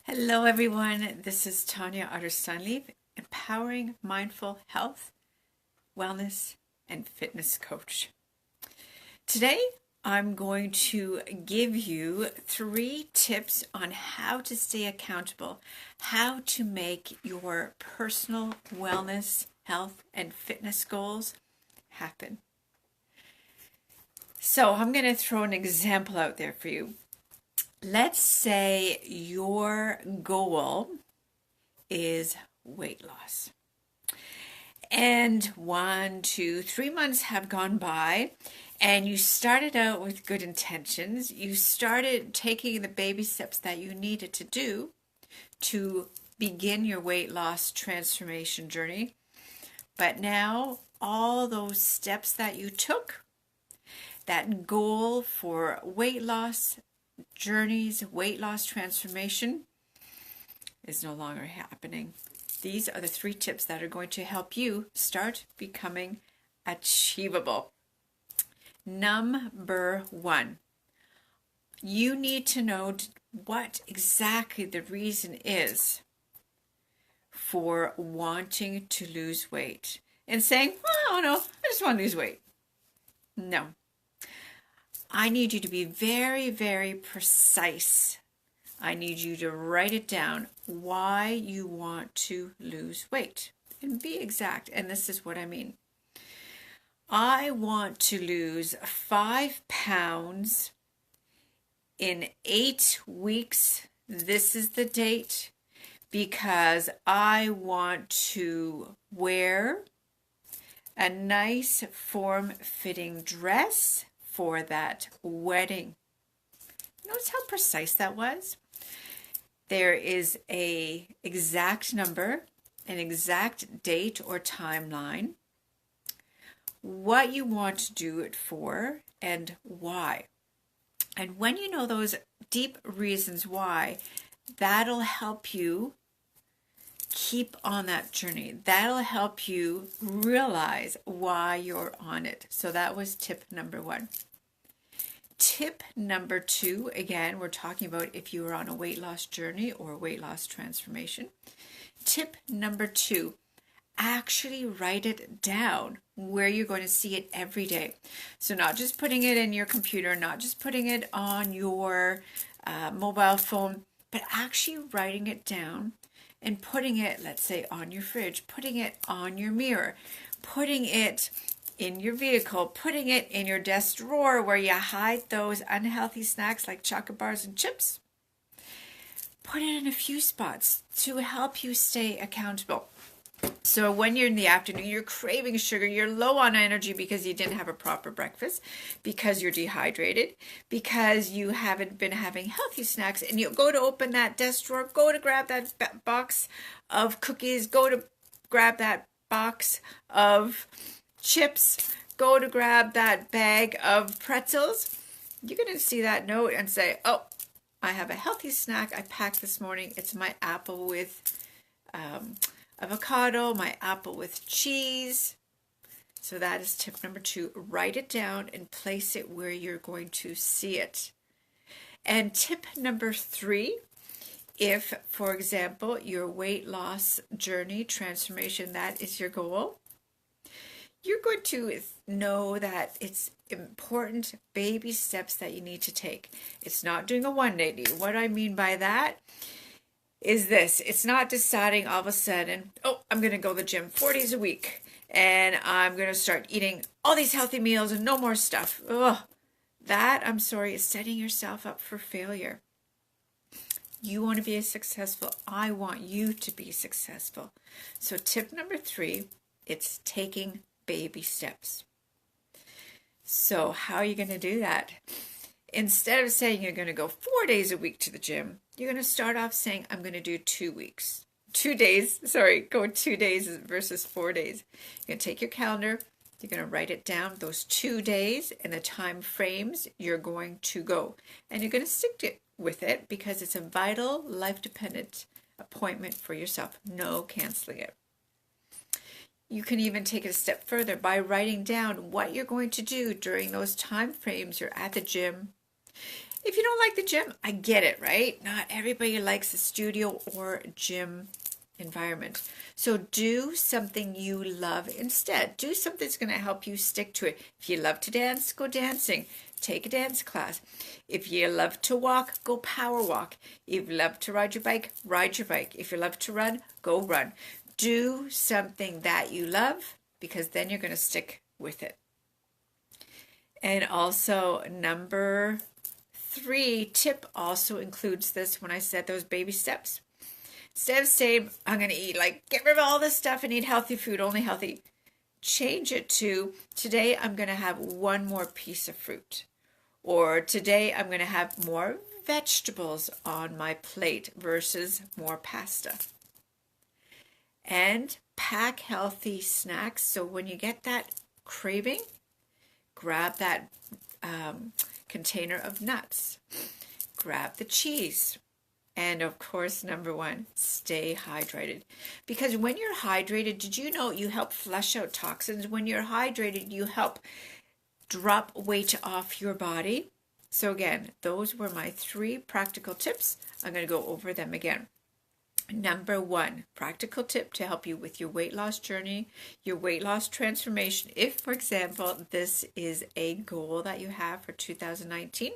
Hello, everyone. This is Tanya Otterstein-Liehs, empowering mindful health, wellness, and fitness coach. Today, I'm going to give you 3 tips on how to stay accountable, how to make your personal wellness, health, and fitness goals happen. So, I'm going to throw an example out there for you. Let's say your goal is weight loss. And 1, 2, 3 months have gone by, and you started out with good intentions. You started taking the baby steps that you needed to do to begin your weight loss transformation journey. But now, all those steps that you took, that goal for weight loss journeys, weight loss transformation, is no longer happening. These are the 3 tips that are going to help you start becoming achievable. Number 1, you need to know what exactly the reason is for wanting to lose weight and saying, oh no, I just want to lose weight. No. I need you to be very, very precise. I need you to write it down why you want to lose weight and be exact. And this is what I mean. I want to lose 5 pounds in 8 weeks. This is the date because I want to wear a nice form-fitting dress for that wedding. Notice how precise that was? There is an exact number, an exact date or timeline, what you want to do it for, and why. And when you know those deep reasons why, that'll help you keep on that journey. That'll help you realize why you're on it. So that was tip number 1. Tip number 2, again, we're talking about if you are on a weight loss journey or a weight loss transformation. Tip number 2, actually write it down where you're going to see it every day. So not just putting it in your computer, not just putting it on your mobile phone, but actually writing it down and putting it, let's say, on your fridge, putting it on your mirror, putting it in your vehicle, putting it in your desk drawer where you hide those unhealthy snacks like chocolate bars and chips. Put it in a few spots to help you stay accountable. So when you're in the afternoon, you're craving sugar, you're low on energy because you didn't have a proper breakfast, because you're dehydrated, because you haven't been having healthy snacks, and you go to open that desk drawer, go to grab that box of cookies, go to grab that box of chips, go to grab that bag of pretzels, you're going to see that note and say, oh, I have a healthy snack I packed this morning. It's my apple with avocado, my apple with cheese. So that is tip number 2. Write it down and place it where you're going to see it. And tip number 3, if, for example, your weight loss journey, transformation, that is your goal, you're going to know that it's important baby steps that you need to take. It's not doing a 180. What I mean by that is this. It's not deciding all of a sudden, oh, I'm going to go to the gym 4 days a week and I'm going to start eating all these healthy meals and no more stuff. Ugh. That, I'm sorry, is setting yourself up for failure. You want to be successful. I want you to be successful. So tip number 3, it's taking baby steps. So how are you going to do that? Instead of saying you're going to go 4 days a week to the gym, you're going to start off saying, I'm going to do 2 weeks. 2 days, go 2 days versus 4 days. You're going to take your calendar, you're going to write it down, those 2 days and the time frames you're going to go. And you're going to stick with it because it's a vital, life-dependent appointment for yourself. No canceling it. You can even take it a step further by writing down what you're going to do during those time frames you're at the gym. If you don't like the gym, I get it, right? Not everybody likes the studio or gym environment. So do something you love instead. Do something that's going to help you stick to it. If you love to dance, go dancing. Take a dance class. If you love to walk, go power walk. If you love to ride your bike, ride your bike. If you love to run, go run. Do something that you love, because then you're going to stick with it. And also, number 3 tip also includes this when I said those baby steps. Instead of saying, I'm going to eat, like, get rid of all this stuff and eat healthy food, only healthy, change it to, today I'm going to have one more piece of fruit. Or today I'm going to have more vegetables on my plate versus more pasta. And pack healthy snacks. So when you get that craving, grab that container of nuts. Grab the cheese. And of course, number 1, stay hydrated. Because when you're hydrated, did you know you help flush out toxins? When you're hydrated, you help drop weight off your body. So again, those were my 3 practical tips. I'm going to go over them again. Number 1, practical tip to help you with your weight loss journey, your weight loss transformation. If, for example, this is a goal that you have for 2019,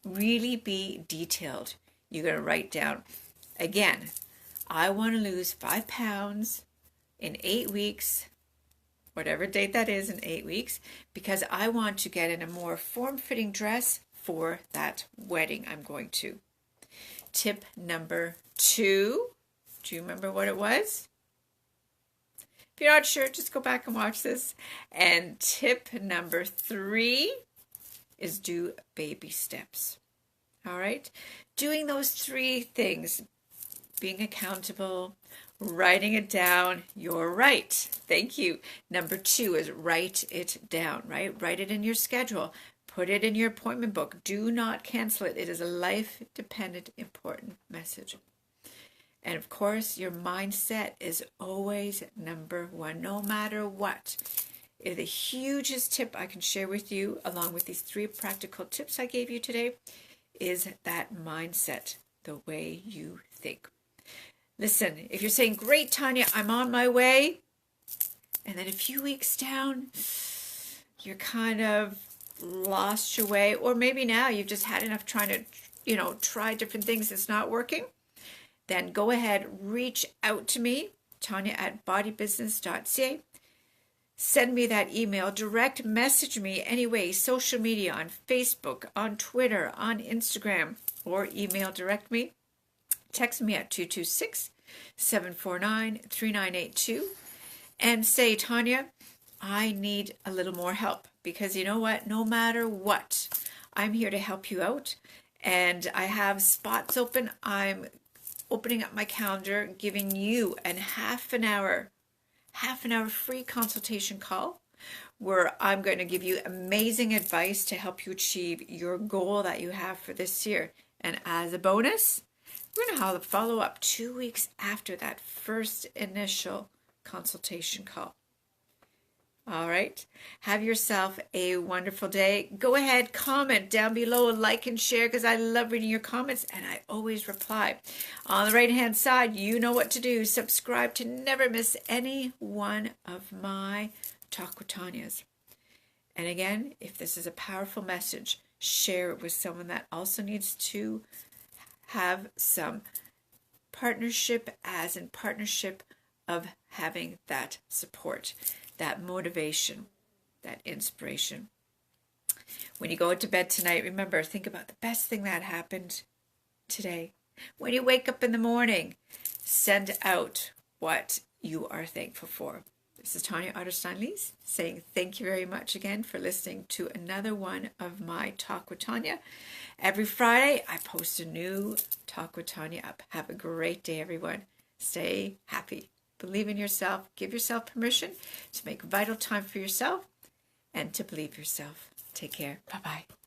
really be detailed. You're going to write down, again, I want to lose 5 pounds in 8 weeks, whatever date that is, in 8 weeks, because I want to get in a more form-fitting dress for that wedding I'm going to. Tip number 2, do you remember what it was? If you're not sure, just go back and watch this. And tip number 3 is do baby steps. All right? Doing those 3 things, being accountable, writing it down. You're right. Thank you. Number 2 is write it down, right? Write it in your schedule. Put it in your appointment book. Do not cancel it. It is a life-dependent, important message. And of course, your mindset is always number 1, no matter what. The hugest tip I can share with you, along with these 3 practical tips I gave you today, is that mindset, the way you think. Listen, if you're saying, great, Tanya, I'm on my way, and then a few weeks down, you're kind of lost your way, or maybe now you've just had enough trying to, try different things, it's not working, then go ahead, reach out to me, Tanya@bodybusiness.ca. Send me that email, direct message me anyway, social media, on Facebook, on Twitter, on Instagram, or email direct me. Text me at 226-749-3982 and say, Tanya, I need a little more help, because you know what? No matter what, I'm here to help you out, and I have spots open. I'm opening up my calendar, giving you a half an hour free consultation call where I'm going to give you amazing advice to help you achieve your goal that you have for this year. And as a bonus, we're going to have a follow-up 2 weeks after that first initial consultation call. All right. Have yourself a wonderful day. Go ahead, comment down below, like and share, because I love reading your comments and I always reply. On the right-hand side, you know what to do. Subscribe to never miss any one of my Talk with Tanyas. And again, if this is a powerful message, share it with someone that also needs to have some partnership, as in partnership of having that support, that motivation, that inspiration. When you go to bed tonight, remember, think about the best thing that happened today. When you wake up in the morning, send out what you are thankful for. This is Tanya Otterstein-Liehs saying thank you very much again for listening to another one of my Talk with Tanya. Every Friday, I post a new Talk with Tanya up. Have a great day, everyone. Stay happy. Believe in yourself. Give yourself permission to make vital time for yourself and to believe yourself. Take care. Bye-bye.